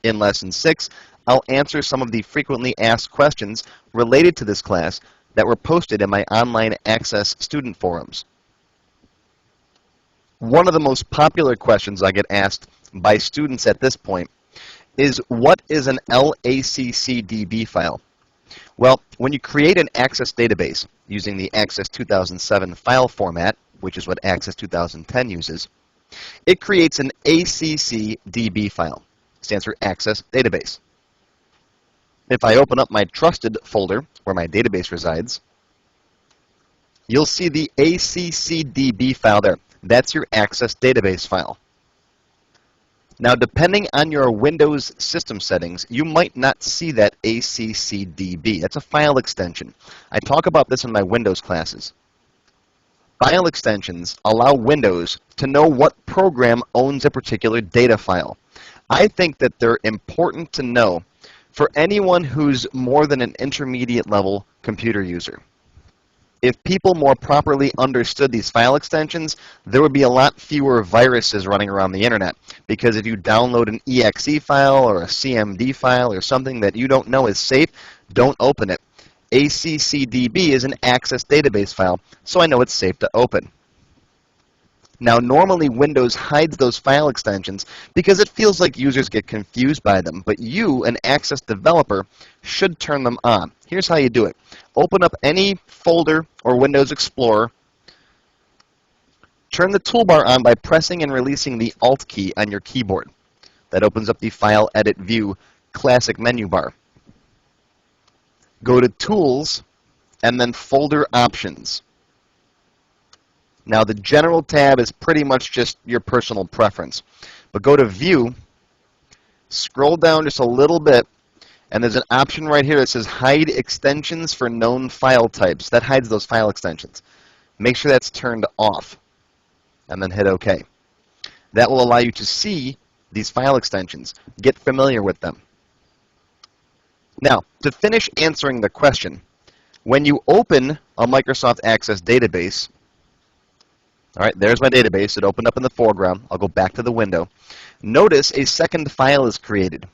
In Lesson 6, I'll answer some of the frequently asked questions related to this class that were posted in my online Access student forums. One of the most popular questions I get asked by students at this point is, what is an LACCDB file? Well, when you create an Access database using the Access 2007 file format, which is what Access 2010 uses, it creates an ACCDB file. It stands for Access Database. If I open up my Trusted folder, where my database resides, you'll see the ACCDB file there. That's your Access Database file. Now, depending on your Windows system settings, you might not see that ACCDB. That's a file extension. I talk about this in my Windows classes. File extensions allow Windows to know what program owns a particular data file. I think that they're important to know for anyone who's more than an intermediate level computer user. If people more properly understood these file extensions, there would be a lot fewer viruses running around the internet. Because if you download an exe file or a CMD file or something that you don't know is safe, don't open it. ACCDB is an Access database file, so I know it's safe to open. Now, normally Windows hides those file extensions because it feels like users get confused by them, but you, an Access developer, should turn them on. Here's how you do it. Open up any folder or Windows Explorer. Turn the toolbar on by pressing and releasing the Alt key on your keyboard. That opens up the File Edit View classic menu bar. Go to Tools and then Folder Options. Now, the General tab is pretty much just your personal preference. But go to View, scroll down just a little bit, and there's an option right here that says Hide Extensions for Known File Types. That hides those file extensions. Make sure that's turned off, and then hit OK. That will allow you to see these file extensions. Get familiar with them. Now, to finish answering the question, when you open a Microsoft Access database, all right, there's my database. It opened up in the foreground. I'll go back to the window. Notice a second file is created.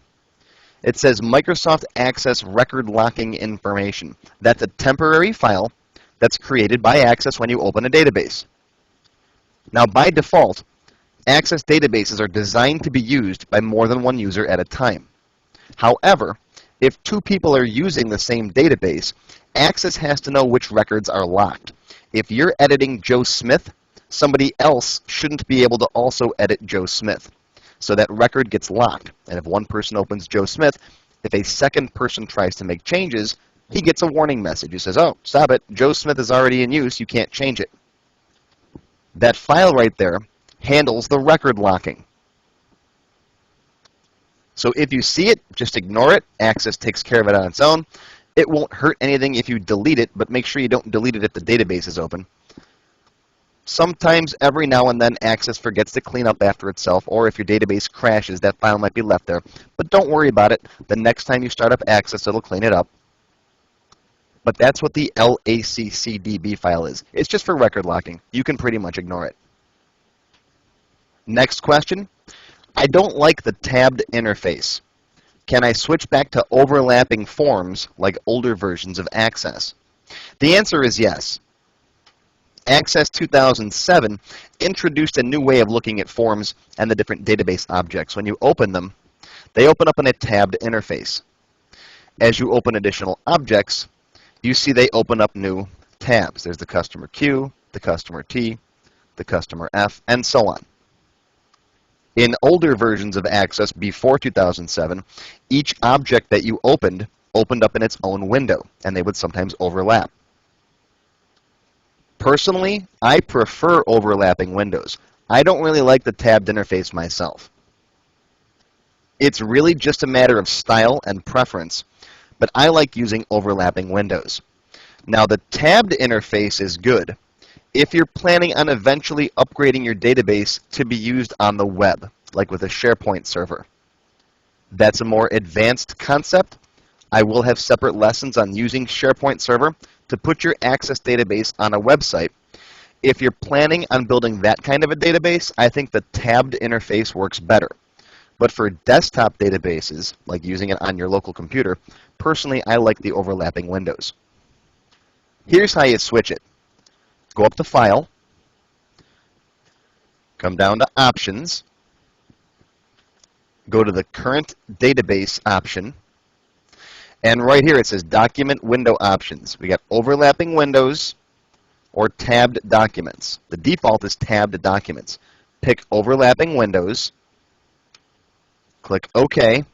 It says Microsoft Access Record Locking Information. That's a temporary file that's created by Access when you open a database. Now, by default, Access databases are designed to be used by more than one user at a time. However, if two people are using the same database, Access has to know which records are locked. If you're editing Joe Smith, somebody else shouldn't be able to also edit Joe Smith. So that record gets locked. And if one person opens Joe Smith, if a second person tries to make changes, he gets a warning message. It says, oh, stop it. Joe Smith is already in use. You can't change it. That file right there handles the record locking. So if you see it, just ignore it. Access takes care of it on its own. It won't hurt anything if you delete it, but make sure you don't delete it if the database is open. Sometimes, every now and then, Access forgets to clean up after itself, or if your database crashes, that file might be left there. But don't worry about it. The next time you start up Access, it'll clean it up. But that's what the LACCDB file is. It's just for record locking. You can pretty much ignore it. Next question. I don't like the tabbed interface. Can I switch back to overlapping forms like older versions of Access? The answer is yes. Access 2007 introduced a new way of looking at forms and the different database objects. When you open them, they open up in a tabbed interface. As you open additional objects, you see they open up new tabs. There's the customer Q, the customer T, the customer F, and so on. In older versions of Access before 2007, each object that you opened up in its own window, and they would sometimes overlap. Personally, I prefer overlapping windows. I don't really like the tabbed interface myself. It's really just a matter of style and preference, but I like using overlapping windows. Now, the tabbed interface is good if you're planning on eventually upgrading your database to be used on the web, like with a SharePoint server. That's a more advanced concept. I will have separate lessons on using SharePoint Server to put your Access database on a website. If you're planning on building that kind of a database, I think the tabbed interface works better. But for desktop databases, like using it on your local computer, personally, I like the overlapping windows. Here's how you switch it. Go up to File, come down to Options, go to the Current Database option, and right here it says Document Window Options. We got overlapping windows or tabbed documents. The default is tabbed documents. Pick overlapping windows, click OK.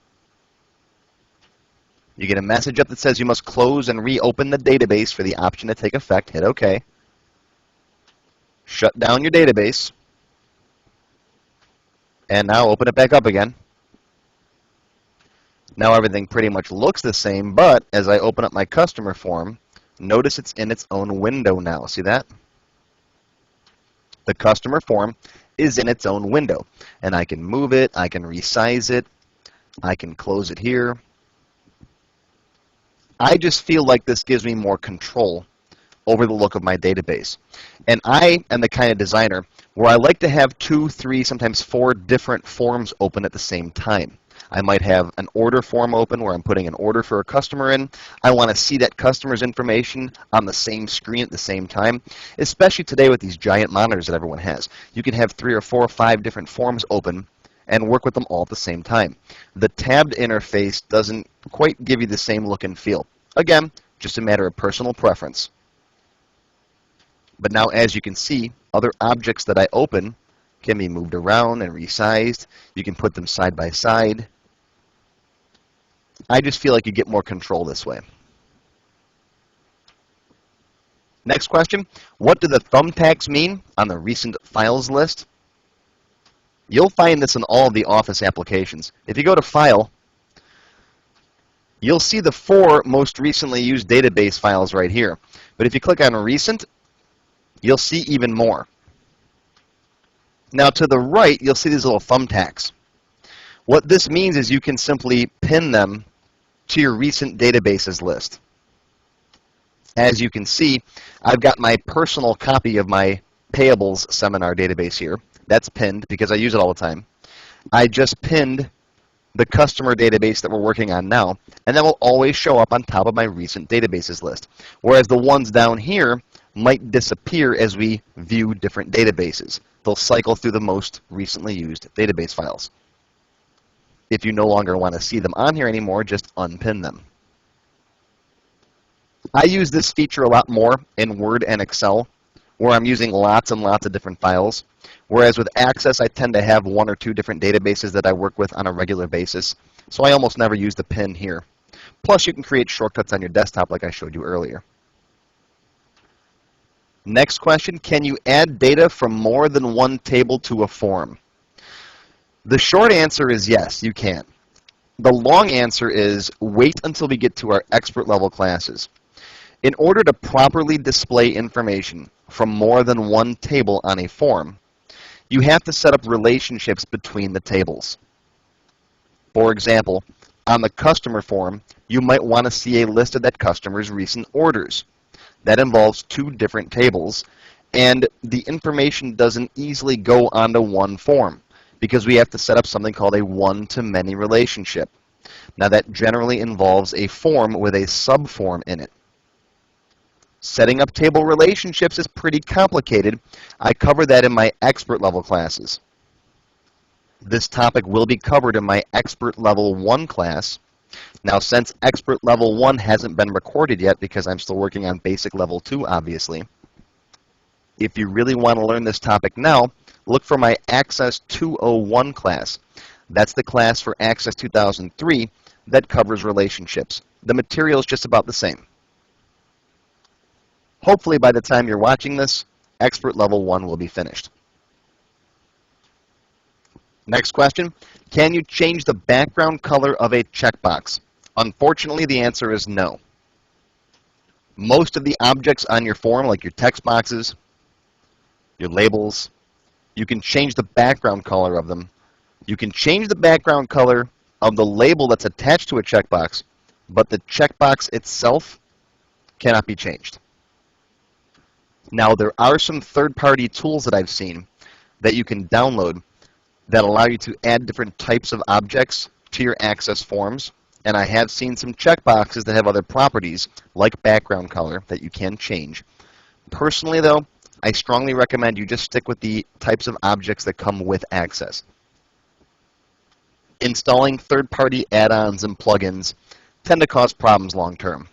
You get a message up that says you must close and reopen the database for the option to take effect. Hit OK. Shut down your database. And now open it back up again. Now everything pretty much looks the same, but as I open up my customer form, notice it's in its own window now. See that? The customer form is in its own window. And I can move it, I can resize it, I can close it here. I just feel like this gives me more control over the look of my database. And I am the kind of designer where I like to have 2, 3, sometimes 4 different forms open at the same time. I might have an order form open where I'm putting an order for a customer in. I want to see that customer's information on the same screen at the same time, especially today with these giant monitors that everyone has. You can have 3 or 4 or 5 different forms open and work with them all at the same time. The tabbed interface doesn't quite give you the same look and feel. Again, just a matter of personal preference. But now, as you can see, other objects that I open can be moved around and resized. You can put them side by side. I just feel like you get more control this way. Next question, what do the thumbtacks mean on the recent files list? You'll find this in all of the Office applications. If you go to File, you'll see the 4 most recently used database files right here. But if you click on Recent, you'll see even more. Now to the right, you'll see these little thumbtacks. What this means is you can simply pin them to your recent databases list. As you can see, I've got my personal copy of my payables seminar database here. That's pinned because I use it all the time. I just pinned the customer database that we're working on now, and that will always show up on top of my recent databases list. Whereas the ones down here might disappear as we view different databases. They'll cycle through the most recently used database files. If you no longer want to see them on here anymore, just unpin them. I use this feature a lot more in Word and Excel, where I'm using lots and lots of different files. Whereas with Access, I tend to have 1 or 2 different databases that I work with on a regular basis. So I almost never use the pin here. Plus, you can create shortcuts on your desktop like I showed you earlier. Next question, can you add data from more than one table to a form? The short answer is yes, you can. The long answer is wait until we get to our expert level classes. In order to properly display information from more than one table on a form, you have to set up relationships between the tables. For example, on the customer form, you might want to see a list of that customer's recent orders. That involves 2 different tables, and the information doesn't easily go onto one form because we have to set up something called a one-to-many relationship. Now that generally involves a form with a subform in it. Setting up table relationships is pretty complicated. I cover that in my expert level classes. This topic will be covered in my Expert Level 1 class. Now, since Expert Level 1 hasn't been recorded yet because I'm still working on Basic Level 2, obviously, if you really want to learn this topic now, look for my Access 201 class. That's the class for Access 2003 that covers relationships. The material is just about the same. Hopefully, by the time you're watching this, Expert Level 1 will be finished. Next question, can you change the background color of a checkbox? Unfortunately, the answer is no. Most of the objects on your form, like your text boxes, your labels, you can change the background color of them. You can change the background color of the label that's attached to a checkbox, but the checkbox itself cannot be changed. Now, there are some third-party tools that I've seen that you can download that allow you to add different types of objects to your Access forms. And I have seen some checkboxes that have other properties, like background color, that you can change. Personally, though, I strongly recommend you just stick with the types of objects that come with Access. Installing third-party add-ons and plugins tend to cause problems long-term.